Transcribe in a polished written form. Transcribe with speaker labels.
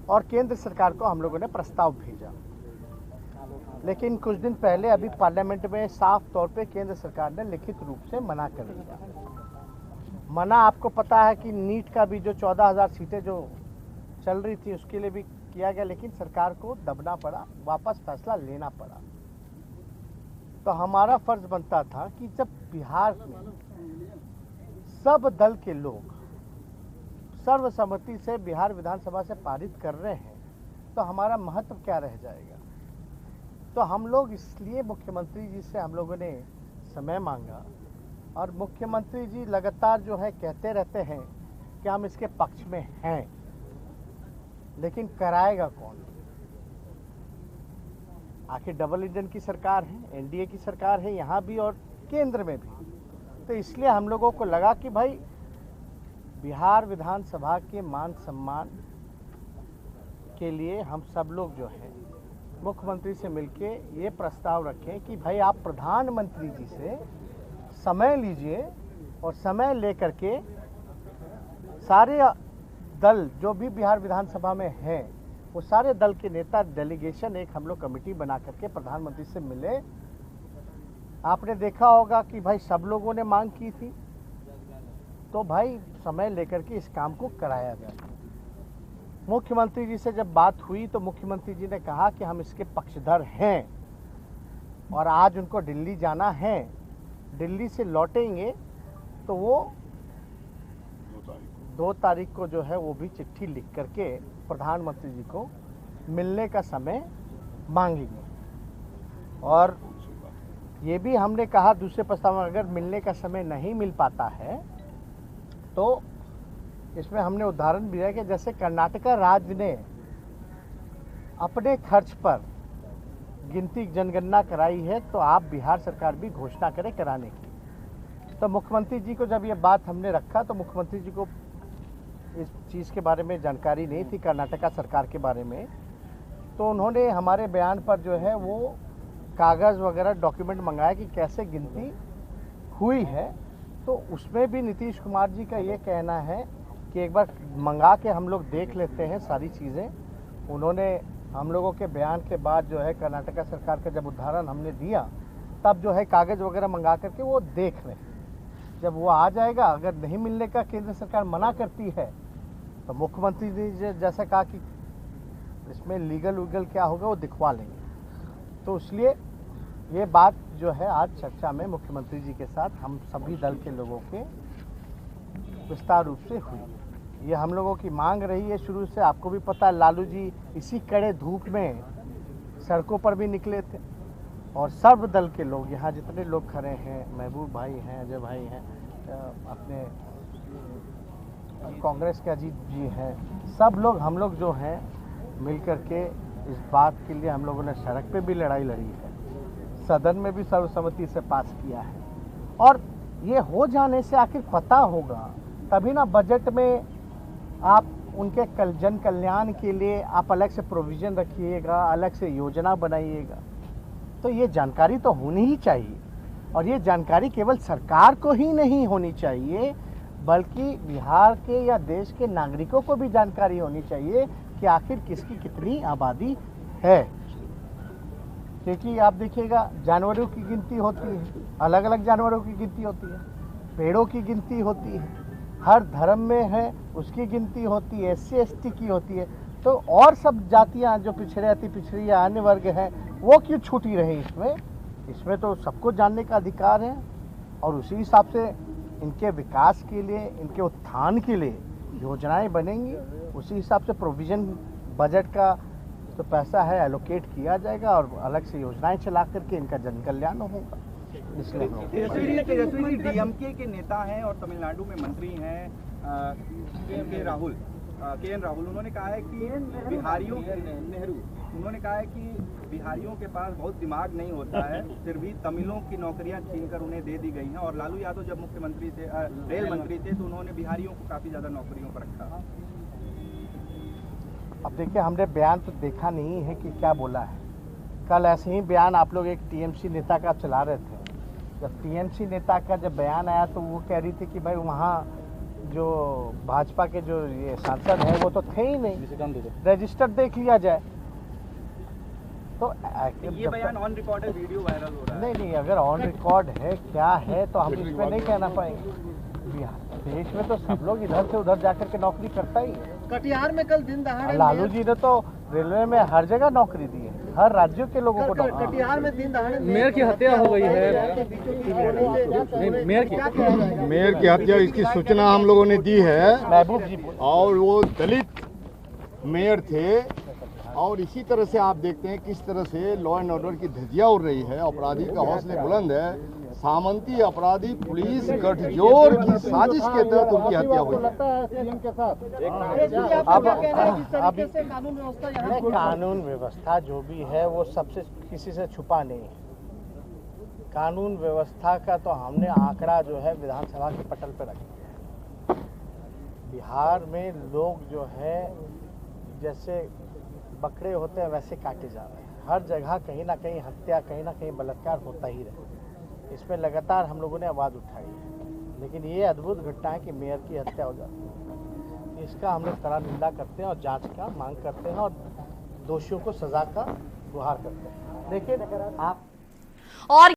Speaker 1: और केंद्र सरकार को हम लोगों ने प्रस्ताव भेजा। लेकिन कुछ दिन पहले अभी पार्लियामेंट में साफ तौर पे केंद्र सरकार ने लिखित रूप से मना कर दिया। मना आपको पता है कि नीट का भी जो 14,000 सीटें जो चल रही थी उसके लिए भी किया गया, लेकिन सरकार को दबना पड़ा, वापस फैसला लेना पड़ा। तो हमारा फर्ज बनता था कि जब बिहार में सब दल के लोग सर्वसम्मति से बिहार विधानसभा से पारित कर रहे हैं तो हमारा महत्व क्या रह जाएगा। तो हम लोग इसलिए मुख्यमंत्री जी से हम लोगों ने समय मांगा, और मुख्यमंत्री जी लगातार जो है कहते रहते हैं कि हम इसके पक्ष में हैं, लेकिन कराएगा कौन। आखिर डबल इंजन की सरकार है, एनडीए की सरकार है यहाँ भी और केंद्र में भी। तो इसलिए हम लोगों को लगा कि भाई बिहार विधानसभा के मान सम्मान के लिए हम सब लोग जो है मुख्यमंत्री से मिलके ये प्रस्ताव रखें कि भाई आप प्रधानमंत्री जी से समय लीजिए, और समय लेकर के सारे दल जो भी बिहार विधानसभा में हैं वो सारे दल के नेता डेलीगेशन एक हम लोग कमेटी बना करके प्रधानमंत्री से मिले। आपने देखा होगा कि भाई सब लोगों ने मांग की थी, तो भाई समय लेकर के इस काम को कराया जाए। मुख्यमंत्री जी से जब बात हुई तो मुख्यमंत्री जी ने कहा कि हम इसके पक्षधर हैं, और आज उनको दिल्ली जाना है, दिल्ली से लौटेंगे तो वो 2 तारीख को जो है वो भी चिट्ठी लिख करके प्रधानमंत्री जी को मिलने का समय मांगेंगे। और ये भी हमने कहा दूसरे प्रस्ताव में अगर मिलने का समय नहीं मिल पाता है तो इसमें हमने उदाहरण भी है कि जैसे कर्नाटका राज्य ने अपने खर्च पर गिनती जनगणना कराई है, तो आप बिहार सरकार भी घोषणा करें कराने की। तो मुख्यमंत्री जी को जब ये बात हमने रखा तो मुख्यमंत्री जी को इस चीज़ के बारे में जानकारी नहीं थी, कर्नाटका सरकार के बारे में। तो उन्होंने हमारे बयान पर जो है वो कागज़ वगैरह डॉक्यूमेंट मंगाया कि कैसे गिनती हुई है। तो उसमें भी नीतीश कुमार जी का ये कहना है कि एक बार मंगा के हम लोग देख लेते हैं सारी चीज़ें। उन्होंने हम लोगों के बयान के बाद जो है कर्नाटका सरकार का जब उदाहरण हमने दिया तब जो है कागज़ वगैरह मंगा करके वो देख रहे हैं। जब वो आ जाएगा, अगर नहीं मिलने का केंद्र सरकार मना करती है तो मुख्यमंत्री जी जैसा कहा कि इसमें लीगल वीगल क्या होगा वो दिखवा लेंगे। तो इसलिए ये बात जो है आज चर्चा में मुख्यमंत्री जी के साथ हम सभी दल के लोगों के विस्तार रूप से हुई। ये हम लोगों की मांग रही है शुरू से। आपको भी पता है लालू जी इसी कड़े धूप में सड़कों पर भी निकले थे, और सर्व दल के लोग यहाँ जितने लोग खड़े हैं, महबूब भाई हैं, अजय भाई हैं, अपने कांग्रेस के अजीत जी हैं, सब लोग हम लोग जो हैं मिल कर के इस बात के लिए हम लोगों ने सड़क पे भी लड़ाई लड़ी है, सदन में भी सर्वसम्मति से पास किया है। और ये हो जाने से आखिर पता होगा तभी ना बजट में आप उनके जन कल्याण के लिए आप अलग से प्रोविज़न रखिएगा, अलग से योजना बनाइएगा। तो ये जानकारी तो होनी ही चाहिए, और ये जानकारी केवल सरकार को ही नहीं होनी चाहिए बल्कि बिहार के या देश के नागरिकों को भी जानकारी होनी चाहिए कि आखिर किसकी कितनी आबादी है। क्योंकि आप देखिएगा जानवरों की गिनती होती है, अलग अलग जानवरों की गिनती होती है, पेड़ों की गिनती होती है, हर धर्म में है उसकी गिनती होती है, SC ST की होती है। तो और सब जातियां जो पिछड़े अति पिछड़ी या अन्य वर्ग हैं वो क्यों छूटी रही इसमें तो सबको जानने का अधिकार है। और उसी हिसाब से इनके विकास के लिए, इनके उत्थान के लिए योजनाएं बनेंगी, उसी हिसाब से प्रोविज़न बजट का तो पैसा है एलोकेट किया जाएगा और अलग से योजनाएं चला करके इनका जन कल्याण होगा। इसलिए
Speaker 2: तेजस्वी जी DMK के नेता हैं और तमिलनाडु में मंत्री हैं के एन राहुल, उन्होंने कहा है कि बिहारियों के पास बहुत दिमाग नहीं होता है, फिर भी तमिलों की नौकरियां छीनकर उन्हें दे दी गई हैं। और लालू यादव जब मुख्यमंत्री थे, रेल मंत्री थे, तो उन्होंने बिहारियों को काफ़ी ज़्यादा नौकरियों पर रखा।
Speaker 1: अब देखिए हमने बयान तो देखा नहीं है कि क्या बोला है। कल ऐसे ही बयान आप लोग एक TMC नेता का चला रहे थे। जब TMC नेता का जब बयान आया तो वो कह रही थी कि भाई वहाँ जो भाजपा के जो ये सांसद हैं वो तो थे ही नहीं, रजिस्टर देख लिया जाए। तो
Speaker 2: ये बयान ऑन रिकॉर्ड है, वीडियो वायरल हो रहा है।
Speaker 1: नहीं, अगर ऑन रिकॉर्ड है क्या है तो हम इसमें नहीं कहना पाएंगे। बिहार देश में तो सब लोग इधर से उधर जाकर के नौकरी करता ही है।
Speaker 3: कटिहार में कल दिन दहाड़े
Speaker 1: लालू जी ने तो रेलवे में हर जगह नौकरी दी है, हर राज्यों के लोगों को नौकरी।
Speaker 3: कटिहार में दिन दहाड़े
Speaker 4: मेयर की हत्या हो गई है।
Speaker 5: मेयर की हत्या इसकी सूचना हम लोगों ने दी है,
Speaker 1: महबूब जी
Speaker 5: और वो दलित मेयर थे। और इसी तरह से आप देखते हैं किस तरह से लॉ एंड ऑर्डर की धज्जियां उड़ रही है, अपराधी का हौसले बुलंद है। सामंती अपराधी पुलिस गठजोड़ की साजिश के तहत उनकी हत्या हुई।
Speaker 1: कानून व्यवस्था जो भी है वो सबसे किसी से छुपा नहीं है। कानून व्यवस्था का तो हमने आंकड़ा जो है विधानसभा के पटल पर रख दिया है। बिहार में लोग जो है जैसे बकरे होते हैं वैसे काटे जा रहे हैं। हर जगह कहीं ना कहीं हत्या, कहीं ना कहीं बलात्कार होता ही रहे। इसमें लगातार हम लोगों ने आवाज़ उठाई है, लेकिन ये अद्भुत घटना है कि मेयर की हत्या हो जाती है। इसका हम लोग कड़ा निंदा करते हैं और जांच का मांग करते हैं और दोषियों को सजा का गुहार करते हैं। लेकिन आप
Speaker 6: और